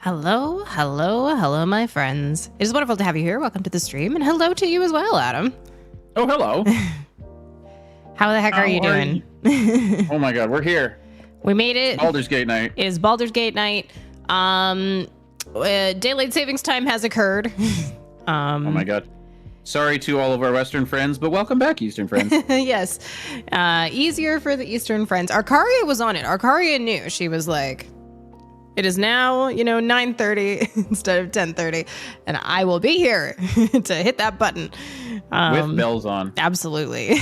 Hello, my friends. It is wonderful to have you here. Welcome to the stream, and hello to you as well, Adam. Oh, hello. How the heck are you doing? Oh my god, we're here. We made it. Baldur's Gate night. It's Baldur's Gate night. Daylight savings time has occurred. Oh my god. Sorry to all of our Western friends, but welcome back, Eastern friends. Yes. Easier for the Eastern friends. Arcaria was on it. Arcaria knew. She was like, it is now, 9:30 instead of 10:30, and I will be here to hit that button. With bells on. Absolutely.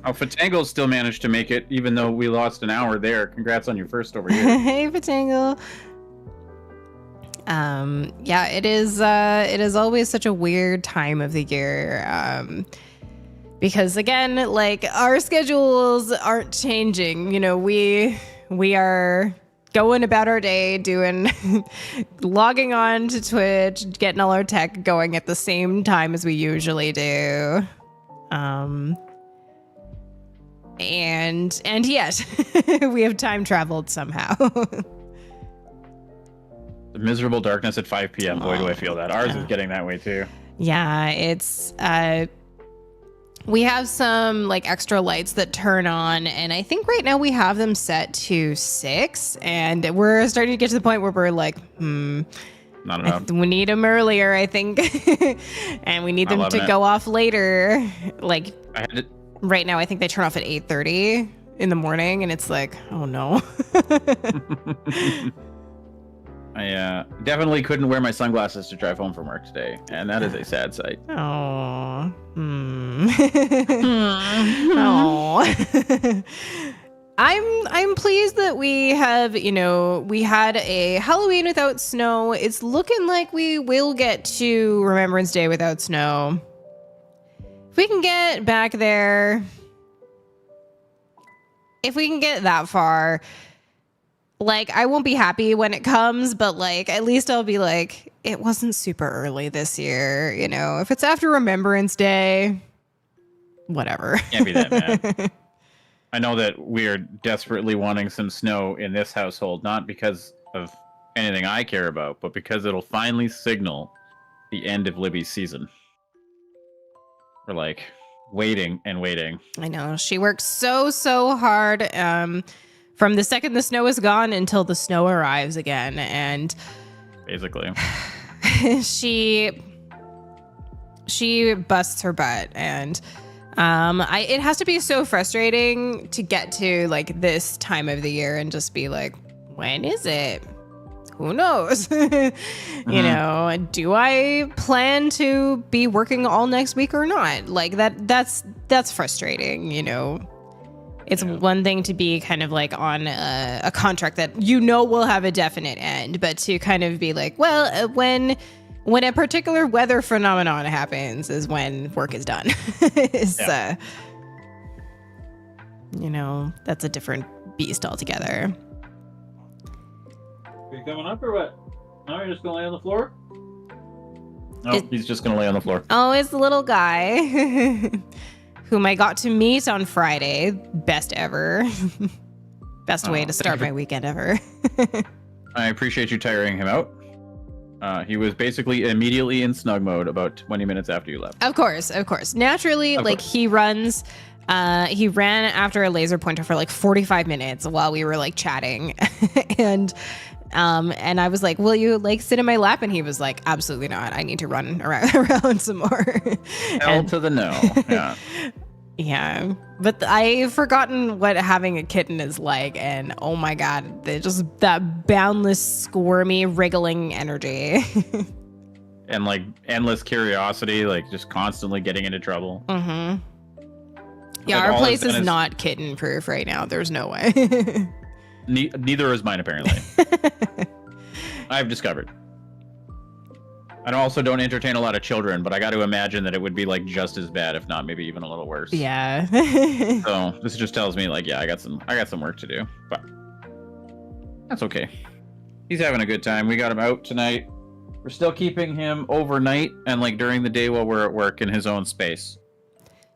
Fatangle still managed to make it, even though we lost an hour there. Congrats on your first over here. Hey, Fatangle. Yeah, it is always such a weird time of the year. Because again, like, our schedules aren't changing. We are going about our day, logging on to Twitch, getting all our tech going at the same time as we usually do. And yet we have time traveled somehow. The miserable darkness at 5 p.m. Boy, do I feel that. Ours is getting that way too. Yeah, it's we have some like extra lights that turn on, and I think right now we have them set to 6, and we're starting to get to the point where we're like, not enough. We need them earlier, I think. And we need them to go off later. Like right now, I think they turn off at 8:30 in the morning, and it's like, oh no. I definitely couldn't wear my sunglasses to drive home from work today, and that is a sad sight. Oh. Oh. I'm pleased that we have, we had a Halloween without snow. It's looking like we will get to Remembrance Day without snow. If we can get back there, if we can get that far, like, I won't be happy when it comes, but like, at least I'll be like, it wasn't super early this year. If it's after Remembrance Day, whatever. Can't be that bad. I know that we are desperately wanting some snow in this household, not because of anything I care about, but because it'll finally signal the end of Libby's season. We're like waiting and waiting. I know. She works so hard. From the second the snow is gone until the snow arrives again. And basically she busts her butt, and it has to be so frustrating to get to like this time of the year and just be like, when is it? Who knows? Do I plan to be working all next week or not? Like that's frustrating, It's one thing to be kind of like on a contract that will have a definite end, but to kind of be like, well, when a particular weather phenomenon happens is when work is done. That's a different beast altogether. Are you coming up or what? No, you're just gonna lay on the floor? No, he's just gonna lay on the floor. Oh, it's the little guy. Whom I got to meet on Friday. Best ever. Best way to start my weekend ever. I appreciate you tiring him out. He was basically immediately in snug mode about 20 minutes after you left. Of course. Naturally, he runs. He ran after a laser pointer for like 45 minutes while we were like chatting. And I was like, will you like sit in my lap? And he was like, absolutely not. I need to run around some more. Hell to the no. Yeah. Yeah. But I've forgotten what having a kitten is like. And oh my God, just that boundless, squirmy, wriggling energy. And like endless curiosity, like just constantly getting into trouble. Mm-hmm. Yeah, our place is not kitten proof right now. There's no way. Neither is mine, apparently. I've discovered. I also don't entertain a lot of children, but I got to imagine that it would be like just as bad, if not maybe even a little worse. Yeah. So this just tells me like, yeah, I got some work to do, but that's okay. He's having a good time. We got him out tonight. We're still keeping him overnight and like during the day while we're at work in his own space.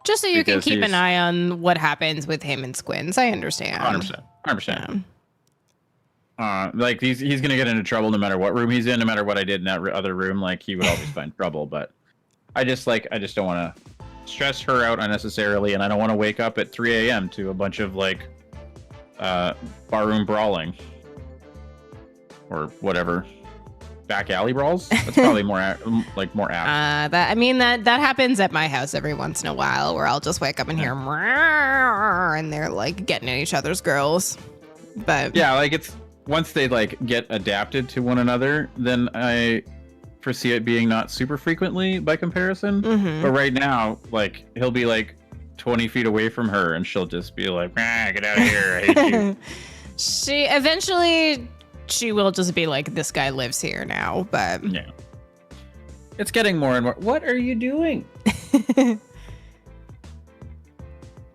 Just so you can keep an eye on what happens with him and Squins. I understand. 100%. 100%. Like he's gonna get into trouble no matter what room he's in, no matter what I did in that other room. Like he would always find trouble. But I just don't want to stress her out unnecessarily, and I don't want to wake up at 3 a.m. to a bunch of like barroom brawling or whatever. Back alley brawls. That's probably more apt. That happens at my house every once in a while, where I'll just wake up and hear and they're like getting at each other's girls. But yeah, like it's once they like get adapted to one another, then I foresee it being not super frequently by comparison. Mm-hmm. But right now, like he'll be like 20 feet away from her, and she'll just be like, "Get out of here! I hate you." She will just be like, this guy lives here now, but yeah, it's getting more and more. What are you doing?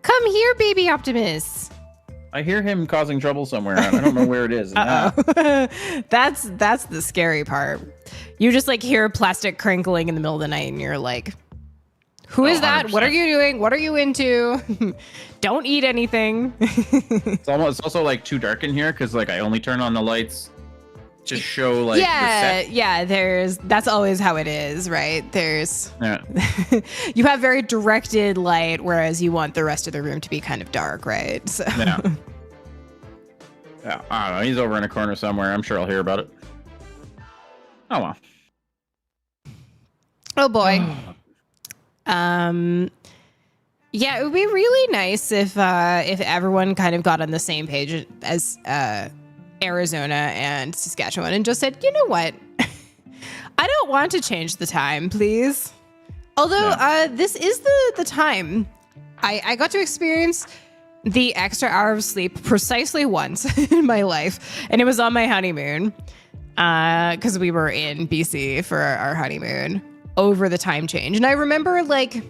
Come here, baby Optimus. I hear him causing trouble somewhere. I don't know where it is. That's the scary part. You just like hear plastic crinkling in the middle of the night, and you're like, who is that? 100%. What are you doing? What are you into? Don't eat anything. It's also like too dark in here because like I only turn on the lights to show like the set. That's always how it is, right? You have very directed light, whereas you want the rest of the room to be kind of dark, right? So yeah, I don't know. He's over in a corner somewhere. I'm sure I'll hear about it. Oh well. Oh boy. Yeah, it would be really nice if everyone kind of got on the same page as Arizona and Saskatchewan and just said, you know what, I don't want to change the time, please. Although this is the time. I got to experience the extra hour of sleep precisely once in my life, and it was on my honeymoon because we were in BC for our honeymoon over the time change. And I remember like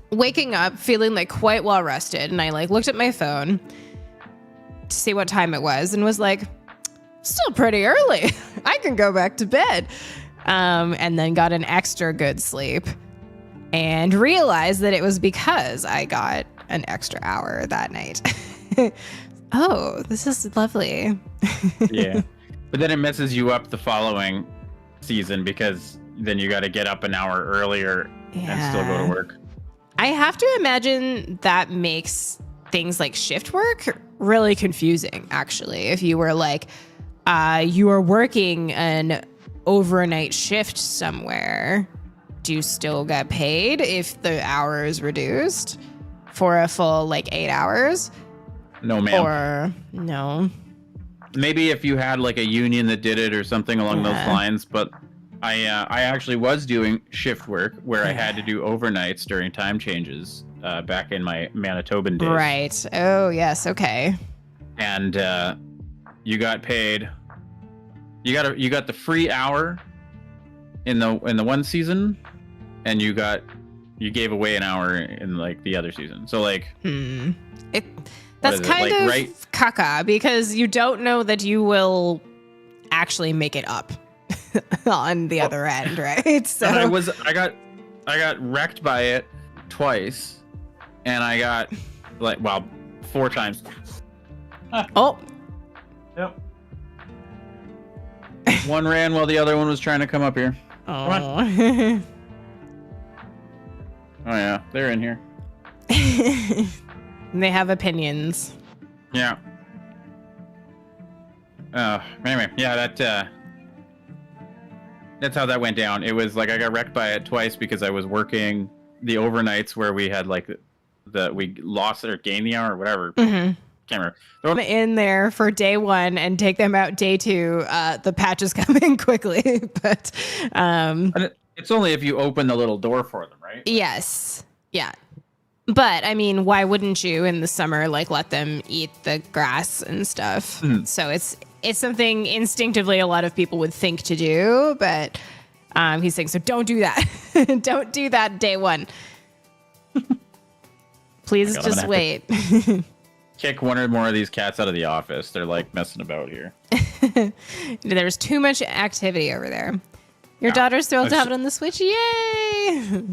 waking up feeling like quite well rested, and I like looked at my phone to see what time it was and was like, still pretty early. I can go back to bed. And then got an extra good sleep and realized that it was because I got an extra hour that night. Oh, this is lovely. Yeah. But then it messes you up the following season because then you got to get up an hour earlier and still go to work. I have to imagine that makes things like shift work really confusing, actually. If you were like, you are working an overnight shift somewhere, do you still get paid if the hour is reduced for a full like 8 hours? No, ma'am. Or no. Maybe if you had like a union that did it or something along those lines, but I actually was doing shift work where I had to do overnights during time changes back in my Manitoban days. Right. Oh, yes. Okay. And you got paid. You got the free hour in the one season, and you gave away an hour in like the other season. So like that's kind of caca because you don't know that you will actually make it up on the other end, right? So I got wrecked by it twice, and I got 4 times. Oh. Yep. One ran while the other one was trying to come up here. Oh. Oh yeah, they're in here. They have opinions. Yeah. Anyway, yeah, that's how that went down. It was like I got wrecked by it twice because I was working the overnights where we had like we lost or gained the hour or whatever. Mm-hmm. Can't remember. In there for day 1 and take them out day 2. The patches come in quickly, but it's only if you open the little door for them, right? Yes. Yeah. But I mean, why wouldn't you in the summer like let them eat the grass and stuff? So it's something instinctively a lot of people would think to do, but he's saying, so don't do that. Don't do that day 1. Please just wait. Kick one or more of these cats out of the office. They're like messing about here. There's too much activity over there. Your daughter's thrilled to have it on the Switch. Yay! It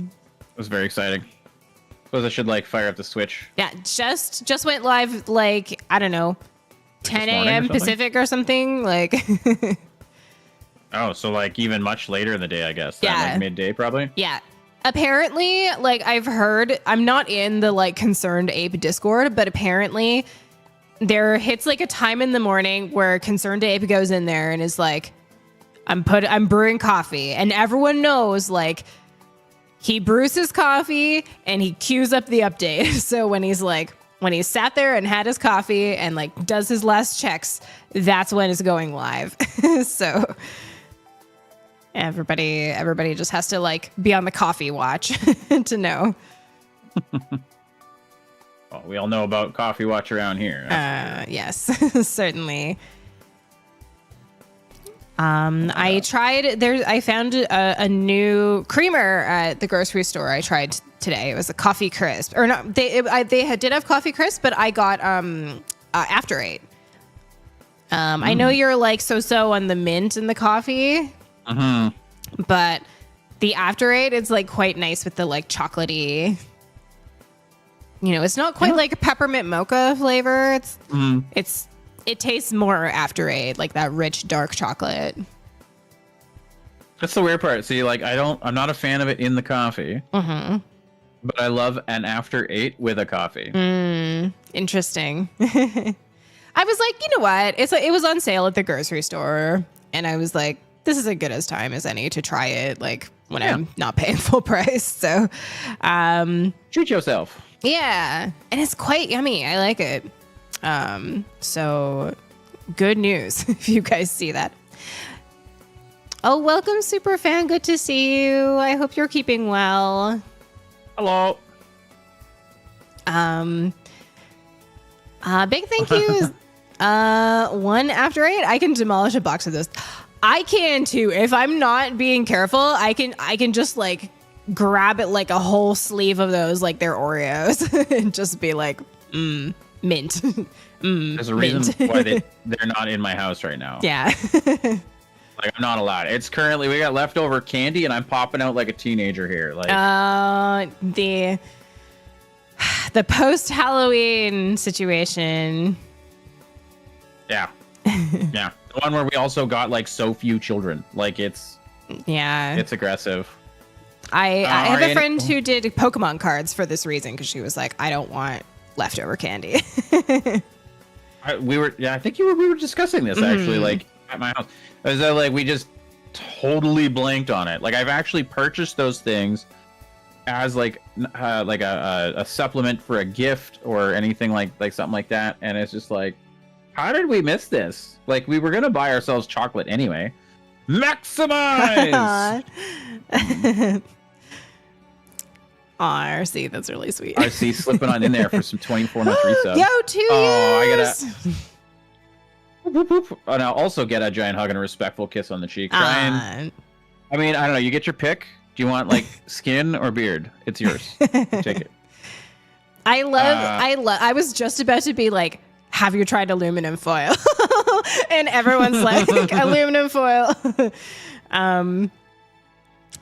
was very exciting. Suppose I should like fire up the Switch. Yeah, just went live like, I don't know, 10 morning or a.m. something? Pacific or something. Like, Oh, so like even much later in the day, I guess. Yeah. Like midday, probably. yeah. Apparently, like I've heard, I'm not in the like Concerned Ape Discord, but apparently there hits like a time in the morning where Concerned Ape goes in there and is like, I'm brewing coffee, and everyone knows like he brews his coffee and he queues up the update. So when he's sat there and had his coffee and like does his last checks, that's when it's going live. So everybody just has to like be on the coffee watch to know. Well, we all know about Coffee Watch around here. Yes, certainly. I found a new creamer at the grocery store. I tried today. It was a coffee crisp, or not. They did have coffee crisp, but I got After Eight. I know you're like so on the mint and the coffee, but the After Eight is like quite nice with the like chocolatey. You know, it's not quite like a peppermint mocha flavor. It tastes more After Eight, like that rich dark chocolate. That's the weird part. See, like I'm not a fan of it in the coffee, but I love an After Eight with a coffee. Interesting. I was like, you know what? It was on sale at the grocery store, and I was like, this is as good as time as any to try it, like when I'm not paying full price. So, Treat yourself. yeah, and it's quite yummy. I like it. So good news if you guys see that. Oh, welcome, Superfan. Good to see you. I hope you're keeping well. Hello. Big thank yous. One After Eight. I can demolish a box of those. I can too. If I'm not being careful, I can just like grab it like a whole sleeve of those, like they're Oreos, and just be like, mint. There's a reason why they're not in my house right now. Yeah. Like I'm not allowed. It's currently we got leftover candy and I'm popping out like a teenager here. Like the post-Halloween situation. Yeah. Yeah. The one where we also got like so few children. Like it's aggressive. I have a friend who did Pokemon cards for this reason, because she was like, I don't want leftover candy. I think we were discussing this actually, like at my house. Is that like we just totally blanked on it? Like I've actually purchased those things as like a supplement for a gift or anything like something like that, and it's just like, how did we miss this? Like we were gonna buy ourselves chocolate anyway. Maximize. RC, that's really sweet. RC slipping on in there for some 24-month resub. Yo, 2 years. I gotta. Whoop, whoop. And I'll also get a giant hug and a respectful kiss on the cheek. I mean, I don't know. You get your pick. Do you want like skin or beard? It's yours. Take it. I was just about to be like, have you tried aluminum foil? And everyone's like, aluminum foil.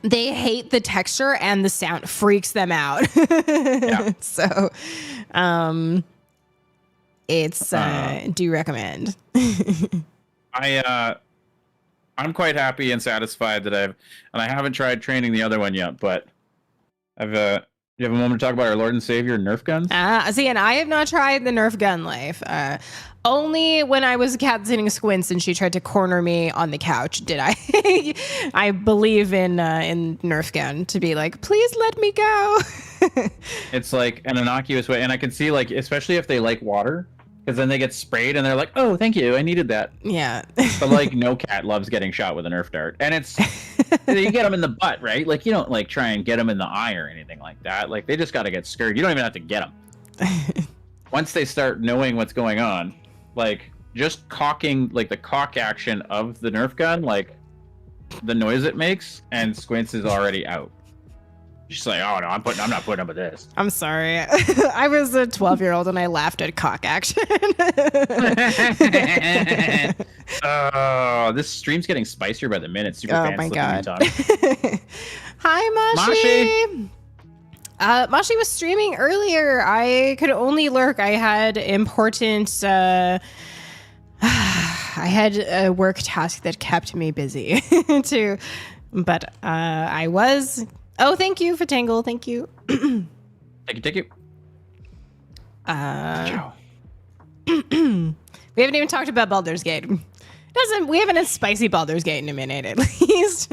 They hate the texture and the sound freaks them out. Yeah. So, it's do recommend. I'm quite happy and satisfied that I haven't tried training the other one yet, but you have a moment to talk about our Lord and Savior Nerf guns? See, and I have not tried the Nerf gun life. Only when I was cat sitting Squints and she tried to corner me on the couch did I. I believe in Nerf gun to be like, please let me go. It's like an innocuous way, and I can see like, especially if they like water, because then they get sprayed and they're like, oh, thank you, I needed that. Yeah. But like, no cat loves getting shot with a Nerf dart, and it's you get them in the butt, right? Like you don't like try and get them in the eye or anything like that. Like they just got to get scared. You don't even have to get them. Once they start knowing what's going on, like just cocking, like the cock action of the Nerf gun, like the noise it makes, and Squints is already out. She's like, oh no, I'm not putting up with this. I'm sorry. I was a 12-year-old and I laughed at cock action. Oh, this stream's getting spicier by the minute. Super oh my god. Hi, Mashi. Mashi was streaming earlier. I could only lurk. I had important I had a work task that kept me busy too. But I was. Oh, thank you for Tangle. Thank you. Thank you. We haven't even talked about Baldur's Gate. We haven't had spicy Baldur's Gate in a minute, at least.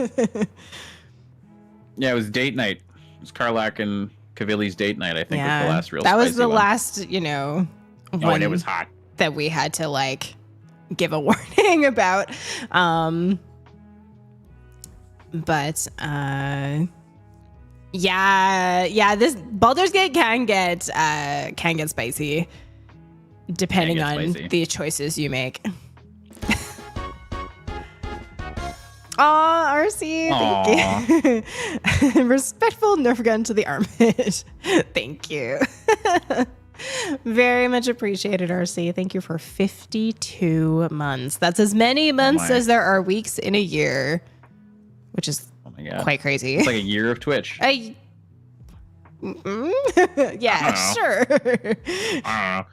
Yeah, it was date night. It was Karlak and Cavilli's date night, I think, was the last real that was the one. last, one and it was hot. that we had to, like, give a warning about. But, this Baldur's Gate can get spicy, depending on the choices you make. Aw, RC, thank you. Respectful Nerf gun to the armpit. Thank you. Very much appreciated, RC. Thank you for 52 months. That's as many months as there are weeks in a year, which is quite crazy. It's like a year of Twitch. Yeah, sure. I don't know.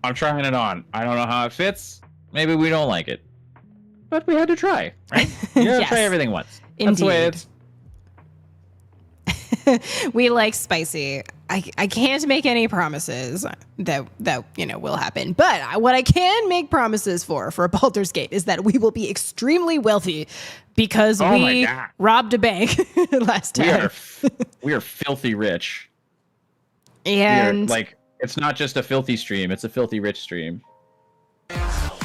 I'm trying it on. I don't know how it fits. Maybe we don't like it. But we had to try, right? You gotta try everything once. That's the way it's. We like spicy. I can't make any promises that will happen. But what I can make promises for Baldur's Gate is that we will be extremely wealthy because we robbed a bank last time. We are filthy rich. And it's not just a filthy stream; it's a filthy rich stream.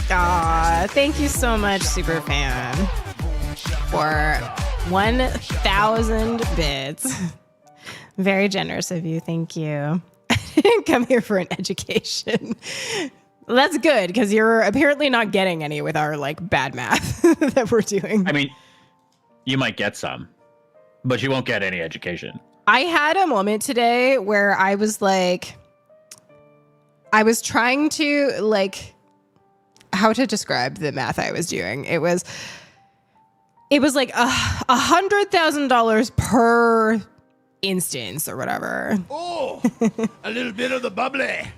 Thank you so much, Superfan, for 1,000 bits. Very generous of you. Thank you. I didn't come here for an education. That's good, because you're apparently not getting any with our bad math that we're doing. I mean, you might get some, but you won't get any education. I had a moment today where I was trying to how to describe the math I was doing. It was like $100,000 per instance or whatever. Oh, a little bit of the bubbly.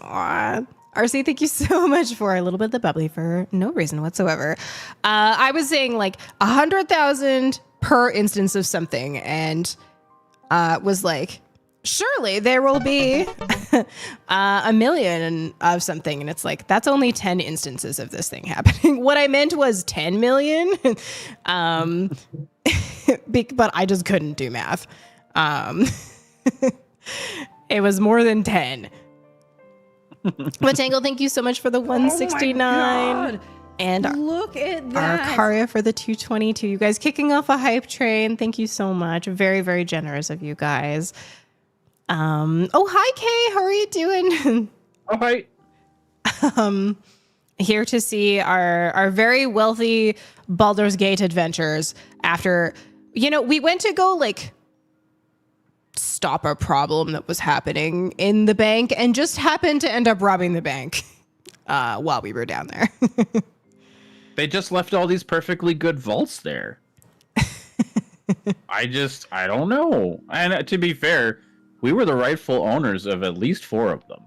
Aw. RC, thank you so much for a little bit of the bubbly for no reason whatsoever. I was saying 100,000 per instance of something, and was like, surely there will be a million of something. And it's like, that's only 10 instances of this thing happening. What I meant was 10 million. But I just couldn't do math. It was more than 10. But Tangle, thank you so much for the 169. And look at that. Arcaria for the 222. You guys kicking off a hype train. Thank you so much. Very, very generous of you guys. Oh, hi, Kay. How are you doing? Oh, hi. Here to see our very wealthy Baldur's Gate adventures after, we went to go stop a problem that was happening in the bank and just happened to end up robbing the bank while we were down there. They just left all these perfectly good vaults there. I don't know. And to be fair, we were the rightful owners of at least 4 of them.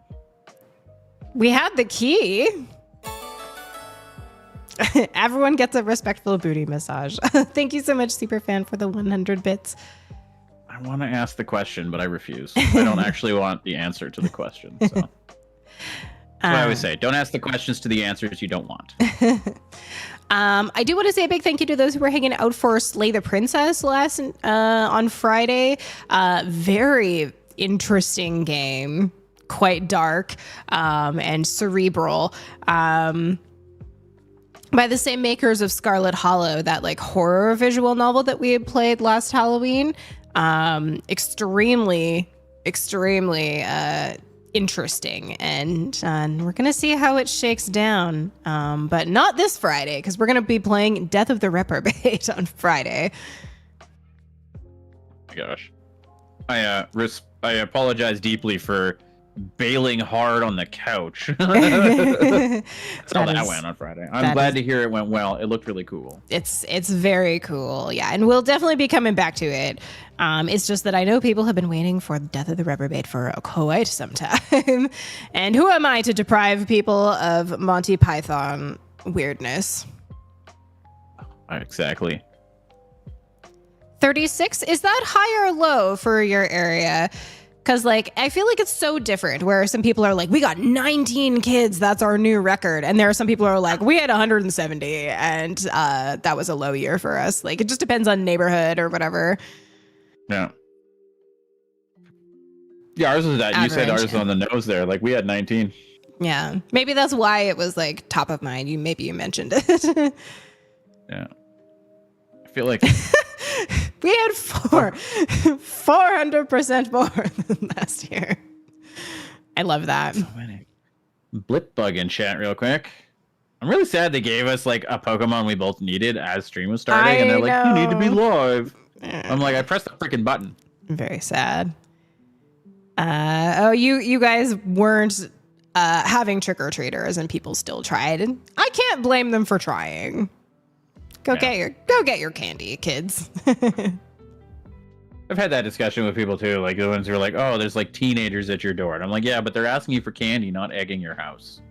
We had the key. Everyone gets a respectful booty massage. Thank you so much, Superfan, for the 100 bits. I want to ask the question, but I refuse. I don't actually want the answer to the question. So. That's what I always say. Don't ask the questions to the answers you don't want. I do want to say a big thank you to those who were hanging out for Slay the Princess on Friday. Very interesting game. Quite dark and cerebral. By the same makers of Scarlet Hollow, that horror visual novel that we had played last Halloween. Extremely interesting, and we're gonna see how it shakes down, but not this Friday, because we're gonna be playing Death of the Reprobate on Friday. Oh my gosh, I apologize deeply for bailing hard on the couch. That's how that went on Friday. I'm glad to hear it went well. It looked really cool. It's very cool, yeah, and we'll definitely be coming back to it. It's just that I know people have been waiting for Death of the Reprobate for quite some time. And who am I to deprive people of Monty Python weirdness. Exactly. 36, is that high or low for your area? Because, like, I feel like it's so different where some people are like, we got 19 kids. That's our new record. And there are some people who are like, we had 170 and that was a low year for us. Like, it just depends on neighborhood or whatever. Yeah. Yeah, ours was that. You said ours was on the nose there. Like, we had 19. Yeah. Maybe that's why it was, like, top of mind. Maybe you mentioned it. Yeah. I feel like... We had 400% more than last year. I love that. So many. Blip bug in chat real quick. I'm really sad they gave us like a Pokemon we both needed as stream was starting, and they're like, "You need to be live." I'm like, I pressed the freaking button. Very sad. You guys weren't having trick or treaters, and people still tried, and I can't blame them for trying. Go get your candy, kids. I've had that discussion with people too, like the ones who are like, "Oh, there's like teenagers at your door," and I'm like, "Yeah, but they're asking you for candy, not egging your house.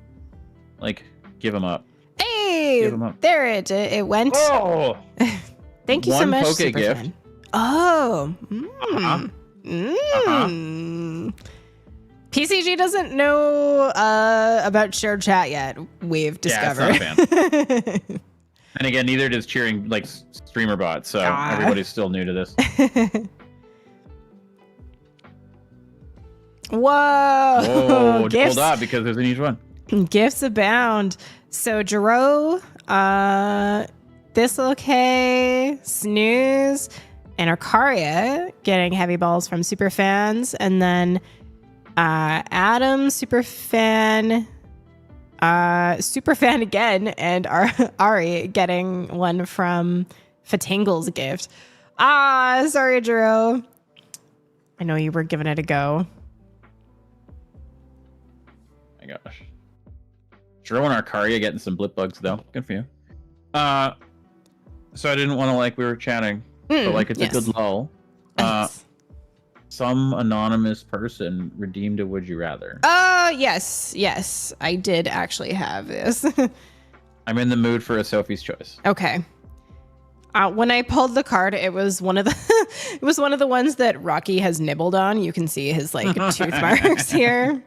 Like, give them up." Hey, Give 'em up. there it went. Oh, thank you so one much, Poke Superfan. gift. Oh, Uh-huh. PCG doesn't know about shared chat yet. We've discovered. Yeah, it's not a fan. And again, neither does cheering like streamer bots, so everybody's still new to this. Whoa! Whoa, Gifts, hold up, because there's an each one. gifts abound. So Jero, Thistle K, Snooze, and Arcaria getting heavy balls from super fans, and then Adam, Superfan again, and Ari getting one from Fatangle's gift. Sorry, Jero. I know you were giving it a go. My gosh. Jero and Arcaria getting some blip bugs though. Good for you. So I didn't want to like we were chatting, but like it's a good lull. Some anonymous person redeemed a would you rather. Yes, I did actually have this. I'm in the mood for a Sophie's Choice. Okay. When I pulled the card, it was one of the ones that Rocky has nibbled on. You can see his like tooth marks here.